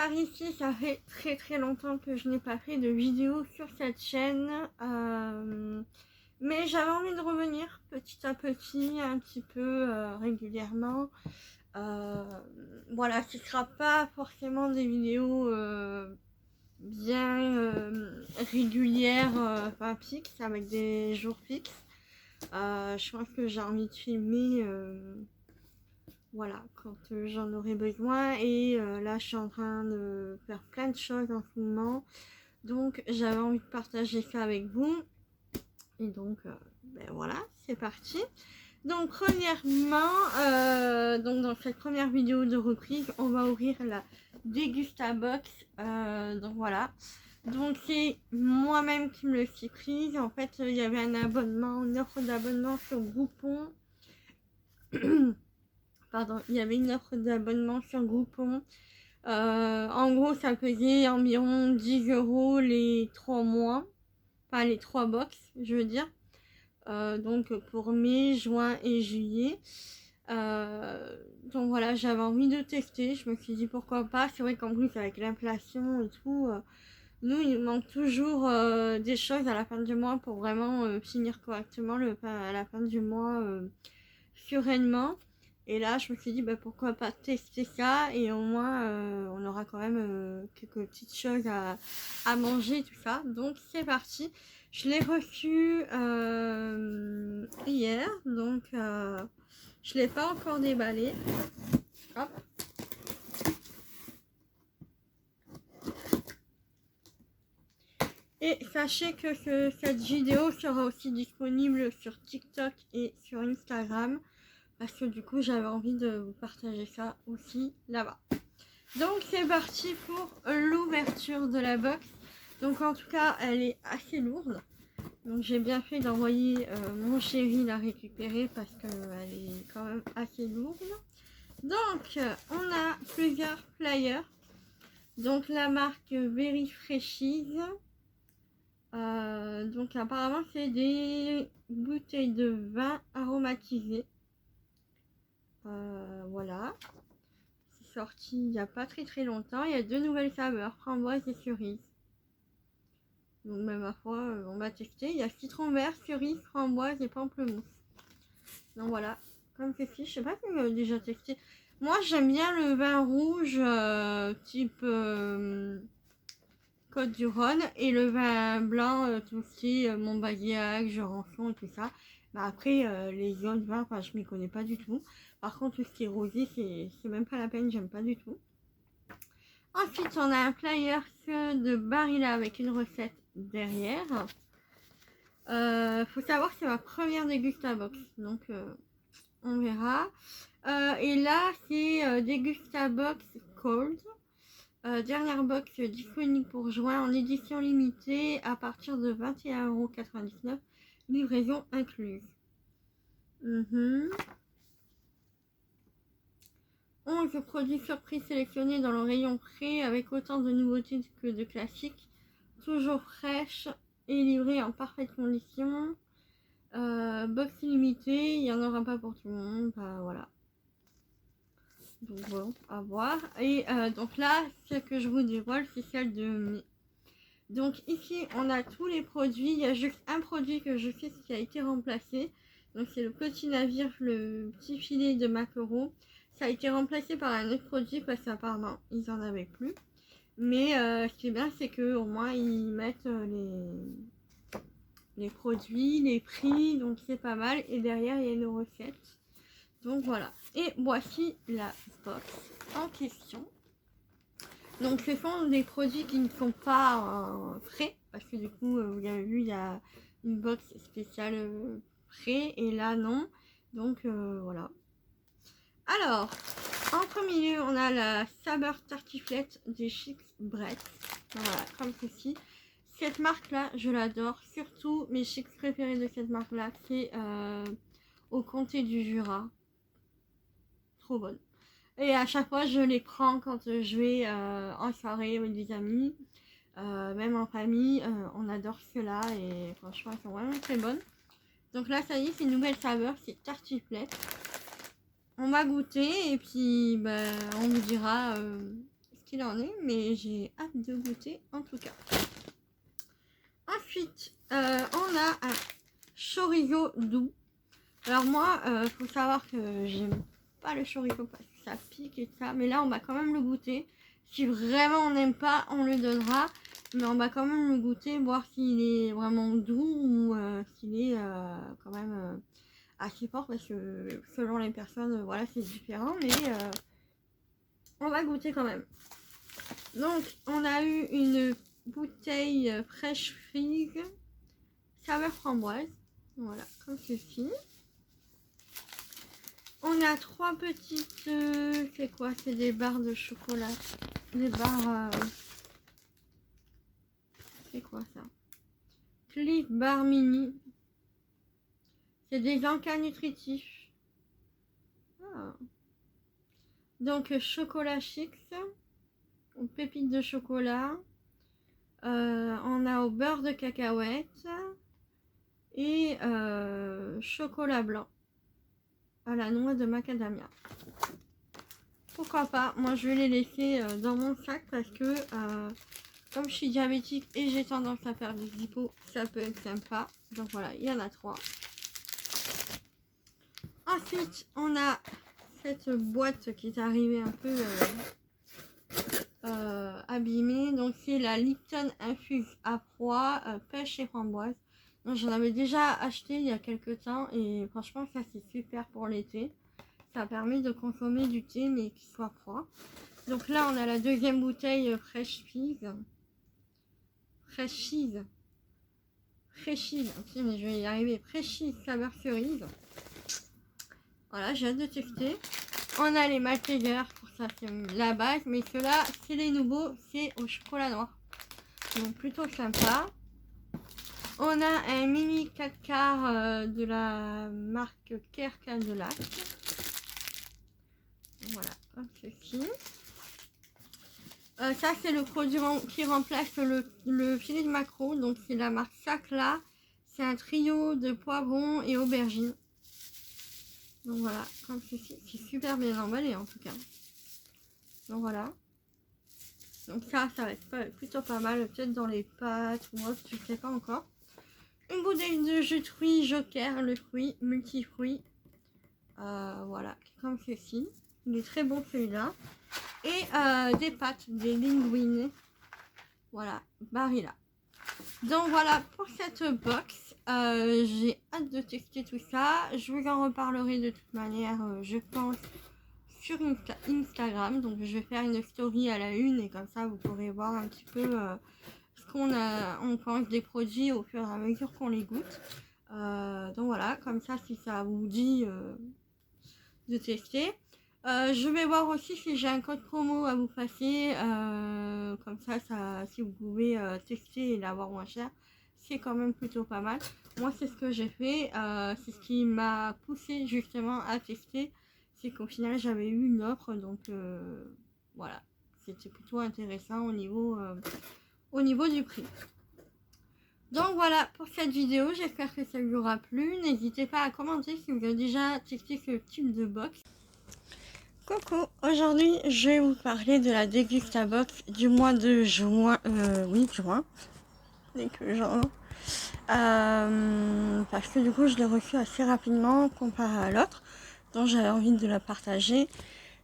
par ici, ça fait très longtemps que je n'ai pas fait de vidéo sur cette chaîne. Mais j'avais envie de revenir petit à petit, un petit peu régulièrement. Voilà, ce ne sera pas forcément des vidéos bien régulières, enfin fixes, avec des jours fixes. Je pense que j'ai envie de filmer voilà, quand j'en aurai besoin. Et là, je suis en train de faire plein de choses en ce moment. Donc, j'avais envie de partager ça avec vous. Et donc, ben voilà, c'est parti. Donc, premièrement, donc dans cette première vidéo de reprise, on va ouvrir la Degustabox. Donc, voilà. Donc, c'est moi-même qui me le suis prise. En fait, il y avait un abonnement, une offre d'abonnement sur Groupon. Pardon, il y avait une offre d'abonnement sur Groupon. En gros, ça faisait environ 10 € les 3 mois. Enfin, les 3 box, je veux dire. Donc, pour mai, juin et juillet. Donc, voilà, j'avais envie de tester. Je me suis dit pourquoi pas. C'est vrai qu'en plus, avec l'inflation et tout, nous, il manque toujours des choses à la fin du mois pour vraiment finir correctement à la fin du mois sereinement. Et là, je me suis dit, bah, pourquoi pas tester ça, et au moins, on aura quand même quelques petites choses à manger, tout ça. Donc, c'est parti. Je l'ai reçu hier, donc je l'ai pas encore déballé. Hop. Et sachez que cette vidéo sera aussi disponible sur TikTok et sur Instagram. Parce que du coup, j'avais envie de vous partager ça aussi là-bas. Donc, c'est parti pour l'ouverture de la box. Donc, en tout cas, elle est assez lourde. Donc, j'ai bien fait d'envoyer mon chéri la récupérer parce qu'elle est quand même assez lourde. Donc, on a plusieurs flyers. Donc, la marque Very Freshies. Donc, apparemment, c'est des bouteilles de vin aromatisées. Voilà, c'est sorti il n'y a pas très longtemps. Il y a 2 nouvelles saveurs, framboise et cerise. Donc même ma foi, on va tester. Il y a citron vert, cerise, framboise et pamplemousse. Donc voilà, comme ceci. Je sais pas si vous avez déjà testé. Moi j'aime bien le vin rouge type Côte du Rhône, et le vin blanc tout aussi Montbazillac, Jurançon et tout ça. Bah après les autres vins, je m'y connais pas du tout. Par contre, tout ce qui est rosé, c'est même pas la peine, j'aime pas du tout. Ensuite, on a un flyer de Barilla avec une recette derrière. Faut savoir que c'est ma première Degustabox, donc on verra. Et là, c'est Degustabox Cold. Dernière box disponible pour juin en édition limitée à partir de 21,99 €, livraison incluse. 11 produits surprises sélectionnés dans le rayon frais avec autant de nouveautés que de classiques, toujours fraîches et livrées en parfaite condition. Box illimitée, il n'y en aura pas pour tout le monde, voilà. Donc bon, à voir. Et donc là, ce que je vous dévoile, c'est celle de mai. Donc ici, on a tous les produits. Il y a juste un produit que je sais qui a été remplacé. Donc c'est le petit navire, le petit filet de maquereau. Ça a été remplacé par un autre produit parce qu'apparemment, ils en avaient plus. Mais ce qui est bien, c'est qu'au moins, ils mettent les produits, les prix. Donc c'est pas mal. Et derrière, il y a une recette. Donc voilà. Et voici la box en question. Donc ce sont des produits qui ne sont pas frais, parce que du coup vous avez vu, il y a une box spéciale frais et là non. Donc voilà. Alors en premier lieu, on a la saveur tartiflette des Chips Brett. Voilà, comme ceci. Cette marque là, je l'adore. Surtout mes chips préférés de cette marque là, c'est au comté du Jura. Trop bonne. Et à chaque fois, je les prends quand je vais en soirée avec des amis, même en famille. On adore ceux-là et franchement, elles sont vraiment très bonnes. Donc là, ça y est, c'est une nouvelle saveur, c'est tartiflette. On va goûter et puis on vous dira ce qu'il en est, mais j'ai hâte de goûter en tout cas. Ensuite, on a un chorizo doux. Alors moi, faut savoir que j'aime pas le chorizo parce que ça pique et ça, mais là on va quand même le goûter. Si vraiment on n'aime pas, on le donnera, mais on va quand même le goûter, voir s'il est vraiment doux ou s'il est quand même assez fort, parce que selon les personnes, voilà, c'est différent, mais on va goûter quand même. Donc on a eu une bouteille fraîche frise saveur framboise, voilà, comme ceci. On a 3 petites, c'est quoi? C'est des barres de chocolat, des barres, c'est quoi ça? Cliff Bar Mini, c'est des encas nutritifs. Ah. Donc chocolat chips, pépites de chocolat, on a au beurre de cacahuète et chocolat blanc à la noix de macadamia. Pourquoi pas, moi je vais les laisser dans mon sac parce que comme je suis diabétique et j'ai tendance à faire des hypos, ça peut être sympa. Donc voilà, il y en a 3. Ensuite, on a cette boîte qui est arrivée un peu abîmée. Donc c'est la Lipton Infuse à froid, pêche et framboise. J'en avais déjà acheté il y a quelques temps et franchement ça c'est super pour l'été. Ça permet de consommer du thé mais qui soit froid. Donc là on a la deuxième bouteille Fresh Cheese. Fresh Cheese. Fresh Cheese. Ok, mais je vais y arriver. Fresh Cheese saveur cerise. Voilà, j'ai hâte de tester. On a les Maltesers, pour ça c'est la base, mais ceux-là c'est les nouveaux, c'est au chocolat noir. Donc plutôt sympa. On a un mini 4 quarts de la marque Kerkadelac. Voilà, comme ceci. Ça c'est le produit qui remplace le filet de maquereau, donc c'est la marque Sacla. C'est un trio de poivrons et aubergines. Donc voilà, comme ceci, c'est super bien emballé en tout cas. Donc voilà. Donc ça va être plutôt pas mal, peut-être dans les pâtes ou autre, je sais pas encore. Une bouteille de jus de fruits Joker, le fruit, multifruit. Voilà, comme ceci. Il est très bon celui-là. Et des pâtes, des linguines. Voilà, Barilla. Donc voilà pour cette box. J'ai hâte de tester tout ça. Je vous en reparlerai de toute manière, je pense, sur Instagram. Donc je vais faire une story à la une et comme ça vous pourrez voir un petit peu ce on pense des produits au fur et à mesure qu'on les goûte. Donc voilà, comme ça si ça vous dit de tester. Je vais voir aussi si j'ai un code promo à vous passer, comme ça si vous pouvez tester et l'avoir moins cher, c'est quand même plutôt pas mal. Moi c'est ce que j'ai fait, c'est ce qui m'a poussé justement à tester, c'est qu'au final j'avais eu une offre, donc voilà, c'était plutôt intéressant au niveau du prix. Donc voilà pour cette vidéo, j'espère que ça vous aura plu. N'hésitez pas à commenter si vous avez déjà testé ce type de box. Coucou, aujourd'hui je vais vous parler de la Dégustabox du mois de juin, juin, dès que juin, parce que du coup je l'ai reçu assez rapidement comparé à l'autre, donc j'avais envie de la partager,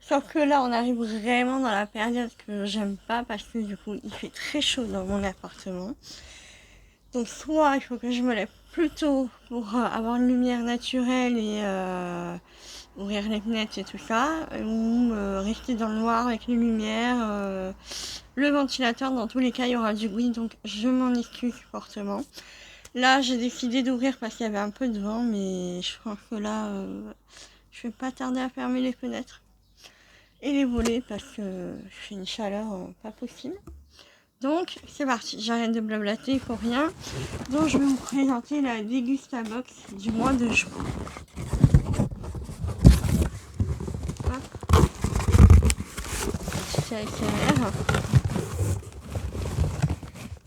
sauf que là on arrive vraiment dans la période que j'aime pas, parce que du coup il fait très chaud dans mon appartement, donc soit il faut que je me lève plus tôt pour avoir une lumière naturelle et ouvrir les fenêtres et tout ça, ou rester dans le noir avec les lumières, le ventilateur, dans tous les cas il y aura du bruit, donc je m'en excuse fortement. Là j'ai décidé d'ouvrir parce qu'il y avait un peu de vent, mais je pense que là je vais pas tarder à fermer les fenêtres et les volets parce que je fais une chaleur pas possible. Donc c'est parti, j'arrête de blablater pour rien. Donc je vais vous présenter la Dégustabox du mois de juin.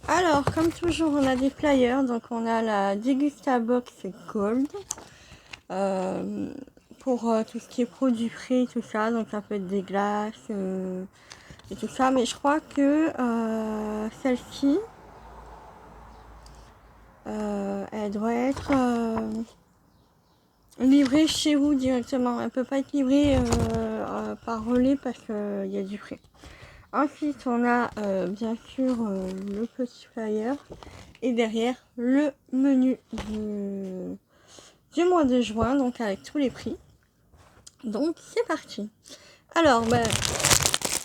Alors, comme toujours, on a des flyers. Donc, on a la Dégustabox Gold pour tout ce qui est produits frais, tout ça. Donc, ça peut être des glaces, et tout ça. Mais je crois que celle-ci, elle doit être livrée chez vous directement. Elle peut pas être livrée par relais parce qu'il y a du frais. Ensuite, on a bien sûr le petit flyer et derrière le menu du mois de juin, donc avec tous les prix. Donc c'est parti. Alors,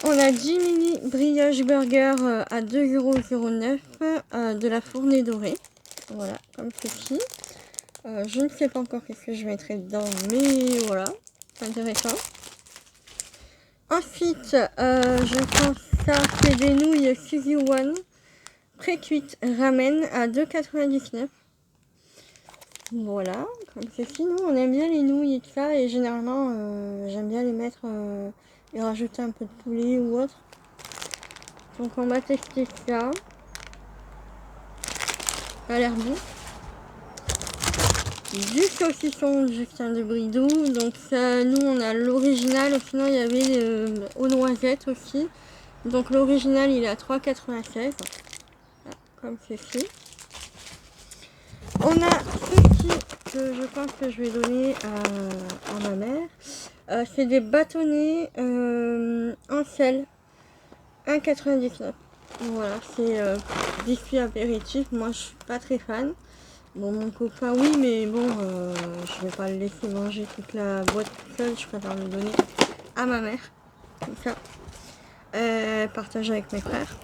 on a 10 mini brioche burger à 2,09 € de la Fournée Dorée. Voilà, comme ceci. Je ne sais pas encore qu'est-ce que je mettrai dedans, mais voilà, c'est intéressant. Ensuite, je pense ça, c'est des nouilles Suzy One pré-cuites ramen à 2,99 €. Voilà, comme ceci. Nous, on aime bien les nouilles et tout ça, et généralement, j'aime bien les mettre et rajouter un peu de poulet ou autre. Donc, on va tester ça. Ça a l'air bon. Du saucisson Justin de Bridoux. Donc ça, nous on a l'original, sinon il y avait aux noisettes aussi. Donc l'original il est à 3,96 €. Comme ceci. On a ceci que je pense que je vais donner à ma mère. C'est des bâtonnets en sel. 1,99 €. Voilà, c'est biscuit apéritif. Moi je suis pas très fan. Bon, mon copain, oui, mais bon, je vais pas le laisser manger toute la boîte toute seule. Je préfère le donner à ma mère. Comme ça. Partager avec mes frères.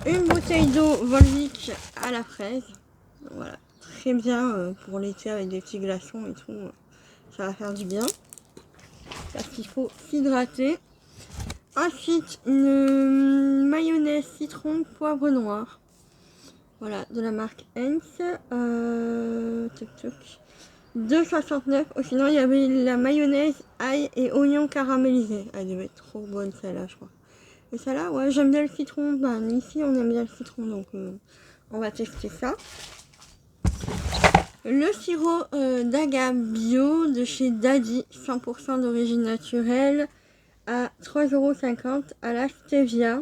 Une bouteille d'eau Volvic à la fraise. Voilà. Très bien pour l'été avec des petits glaçons et tout. Ça va faire du bien. Parce qu'il faut s'hydrater. Ensuite, une mayonnaise citron poivre noir. Voilà, de la marque Heinz. 2,69 €. Oh, sinon, il y avait la mayonnaise, ail et oignon caramélisé. Elle devait être trop bonne celle-là, je crois. Et celle-là, ouais, j'aime bien le citron. Ben, ici, on aime bien le citron, donc on va tester ça. Le sirop d'agave bio de chez Daddy, 100% d'origine naturelle, à 3,50 € à la stevia.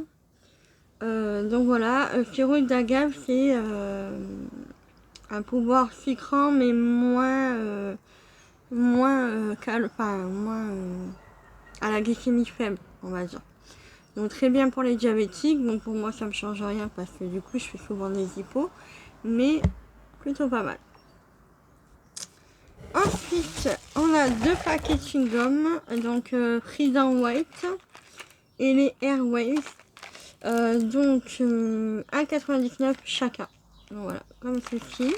Donc voilà, le sirop d'agave, c'est un pouvoir sucrant, mais moins à la glycémie faible, on va dire. Donc très bien pour les diabétiques. Donc pour moi, ça me change rien parce que du coup, je fais souvent des hypos, mais plutôt pas mal. Ensuite, on a 2 paquets de chewing-gum, donc Freedom White et les Airways. Donc 1,99 € chacun. Donc, voilà, comme ceci.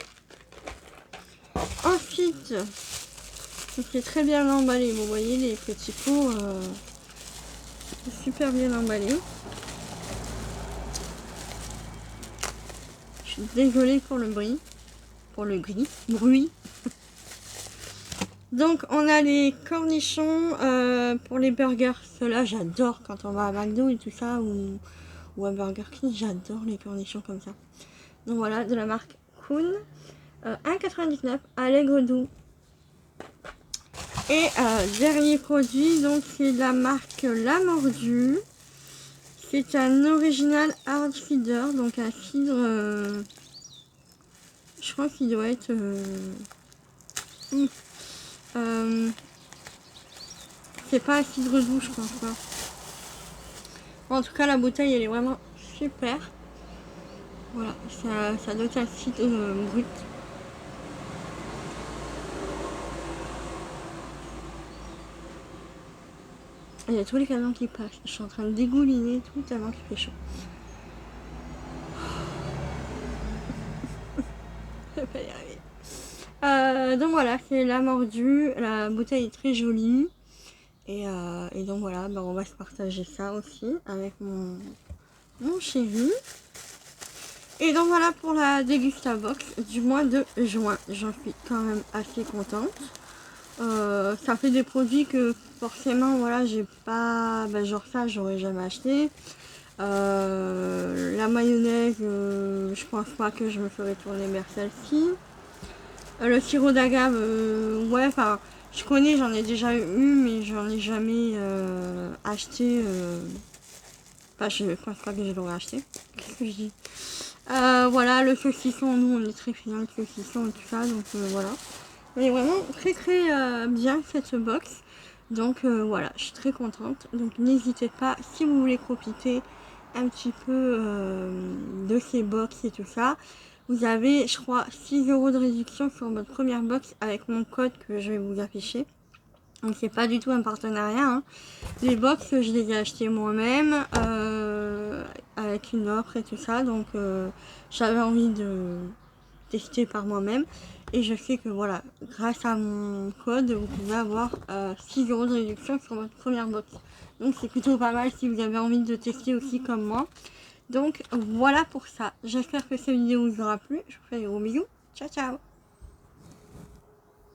Ensuite, c'est très bien emballé. Vous voyez les petits pots, super bien emballés. Je suis désolée pour le bruit, bruit. Donc on a les cornichons pour les burgers. Ceux-là, j'adore quand on va à McDo et tout ça, ou à Burger King, j'adore les cornichons comme ça. Donc voilà, de la marque Kuhn. 1,99 € Allègre Doux. Et dernier produit, donc c'est de la marque La Mordue. C'est un original hard cider, donc un cidre, je crois qu'il doit être c'est pas un cidre doux, je pense pas. Bon, en tout cas la bouteille elle est vraiment super. Voilà, ça doit être un cidre brut. Il y a tous les canons qui passent. Je suis en train de dégouliner tout tellement qu'il fait chaud. Je vais pas y arriver. Donc voilà, c'est La Mordue. La bouteille est très jolie. Et donc voilà, on va se partager ça aussi avec mon chéri. Et donc voilà pour la Dégustabox du mois de juin. J'en suis quand même assez contente. Ça fait des produits que forcément voilà j'ai pas, genre ça j'aurais jamais acheté. La mayonnaise, je pense pas que je me ferais tourner vers celle-ci. Le sirop d'agave, ouais, enfin je connais, j'en ai déjà eu, mais j'en ai jamais acheté Enfin, je pense pas que je l'aurais acheté. Qu'est-ce que je dis? Voilà, le saucisson, nous on est très friands de saucisson et tout ça, donc voilà. Elle est vraiment très très bien cette box. Donc voilà, je suis très contente. Donc n'hésitez pas, si vous voulez profiter un petit peu de ces box et tout ça, vous avez, je crois, 6 € de réduction sur votre première box avec mon code que je vais vous afficher. Donc c'est pas du tout un partenariat, hein. Les box, je les ai achetées moi-même avec une offre et tout ça, donc j'avais envie de tester par moi-même. Et je sais que voilà, grâce à mon code, vous pouvez avoir 6 € de réduction sur votre première box. Donc c'est plutôt pas mal si vous avez envie de tester aussi comme moi. Donc voilà pour ça. J'espère que cette vidéo vous aura plu. Je vous fais des gros bisous. Ciao ciao.